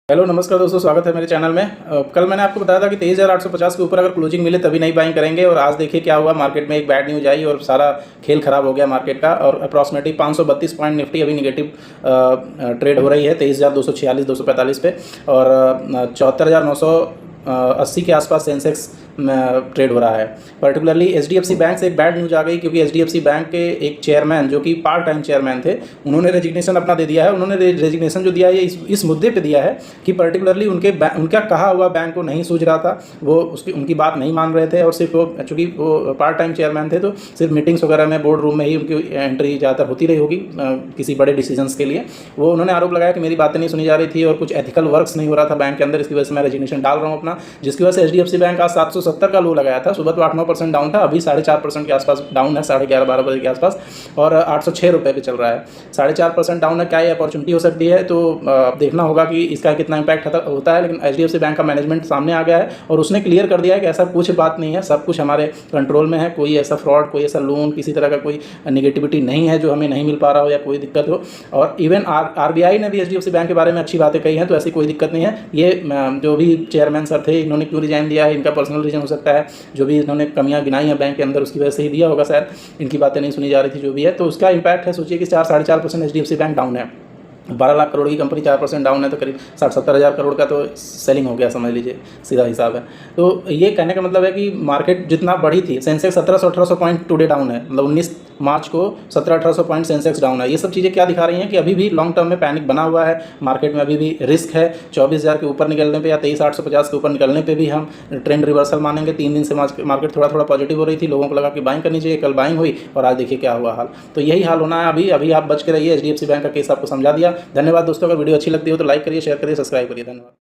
Hello नमस्कार दोस्तों, स्वागत है मेरे चैनल में। कल मैंने आपको बताया था कि 23,850 के ऊपर अगर क्लोजिंग मिले तभी नहीं बाइंग करेंगे, और आज देखिए क्या हुआ। मार्केट में एक बैड न्यूज़ आई और सारा खेल खराब हो गया मार्केट का। और अप्रॉक्सीमेटली 532 पॉइंट निफ्टी अभी निगेटिव ट्रेड हो रही है 23,246 245 पे, और 74,980 के आसपास सेंसेक्स ट्रेड हो रहा है। पर्टिकुलरली एचडीएफसी बैंक से एक बैड न्यूज़ आ गई, क्योंकि एचडीएफसी बैंक के एक चेयरमैन जो कि पार्ट टाइम चेयरमैन थे, उन्होंने रेजिग्नेशन अपना दे दिया है। उन्होंने रेजिग्नेशन जो दिया है इस मुद्दे पे दिया है कि पर्टिकुलरली उनका कहा हुआ बैंक को नहीं सूझ रहा था, वो उनकी बात नहीं मान रहे थे, और सिर्फ वो चूँकि वो पार्ट टाइम चेयरमैन थे तो सिर्फ मीटिंग्स वगैरह में बोर्ड रूम में ही उनकी एंट्री ज़्यादातर होती रही होगी किसी बड़े डिसीजंस के लिए। वो उन्होंने आरोप लगाया कि मेरी बातें नहीं सुनी जा रही थी और कुछ एथिकल वर्क्स नहीं हो रहा था बैंक के अंदर, इसकी वजह से मैं रेजिग्नेशन डाल रहा हूँ अपना। जिसकी वजह से एचडीएफसी बैंक आज 770 का लो लगाया था। सुबह तो 8-9% डाउन था, अभी 4.5% के आसपास डाउन है, 11:30-12 बजे के आसपास, और 806 रुपये पे चल रहा है। 4.5% डाउन है। क्या ये अपॉर्चुनिटी हो सकती है? तो देखना होगा कि इसका कितना इम्पैक्ट होता है। लेकिन एचडीएफसी बैंक का मैनेजमेंट सामने आ गया है और उसने क्लियर कर दिया है कि ऐसा कुछ बात नहीं है, सब कुछ हमारे कंट्रोल में है। कोई ऐसा फ्रॉड, कोई ऐसा लोन, किसी तरह का कोई नेगेटिविटी नहीं है जो हमें नहीं मिल पा रहा हो या कोई दिक्कत हो। और इवन आरबीआई ने भी एचडीएफसी बैंक के बारे में अच्छी बातें कही हैं, तो ऐसी कोई दिक्कत नहीं है। ये जो भी चेयरमैन सर थे, इन्होंने क्यों रिजाइन दिया है, इनका पर्सनल रीजन हो सकता है। जो भी इन्होंने कमियां गिनाई हैं बैंक के अंदर, उसकी वजह से ही दिया होगा शायद। इनकी बातें नहीं सुनी जा रही थी, जो भी है, तो उसका इम्पैक्ट है। सोचिए कि 4-4.5% एचडीएफसी बैंक डाउन है। 12 लाख करोड़ की कंपनी 4% डाउन है, तो करीब 60-70 हज़ार करोड़ का तो सेलिंग हो गया, समझ लीजिए, सीधा हिसाब है। तो ये कहने का मतलब है कि मार्केट जितना बढ़ी थी, सेंसेक्स 1700-1800 पॉइंट टुडे डाउन है। मतलब 19 मार्च को 1700-1800 पॉइंट सेंसेक्स डाउन है। ये सब चीज़ें क्या दिखा रही हैं कि अभी भी लॉन्ग टर्म में पैनिक बना हुआ है मार्केट में, अभी भी रिस्क है। 24,000 के ऊपर निकलने पे या 23,850 के ऊपर निकलने पे भी हम ट्रेंड रिवर्सल मानेंगे। 3 दिन से मार्केट थोड़ा थोड़ा पॉजिटिव हो रही थी, लोगों को लगा कि बाइंग करनी चाहिए, कल बाइंग हुई और आज देखिए क्या हुआ हाल। तो यही हाल होना है अभी आप बच के रहिए। एचडीएफसी बैंक का केस आपको समझा दिया। धन्यवाद दोस्तों। अगर वीडियो अच्छी लगती हो तो लाइक करिए, शेयर करिए, सब्सक्राइब करिए। धन्यवाद।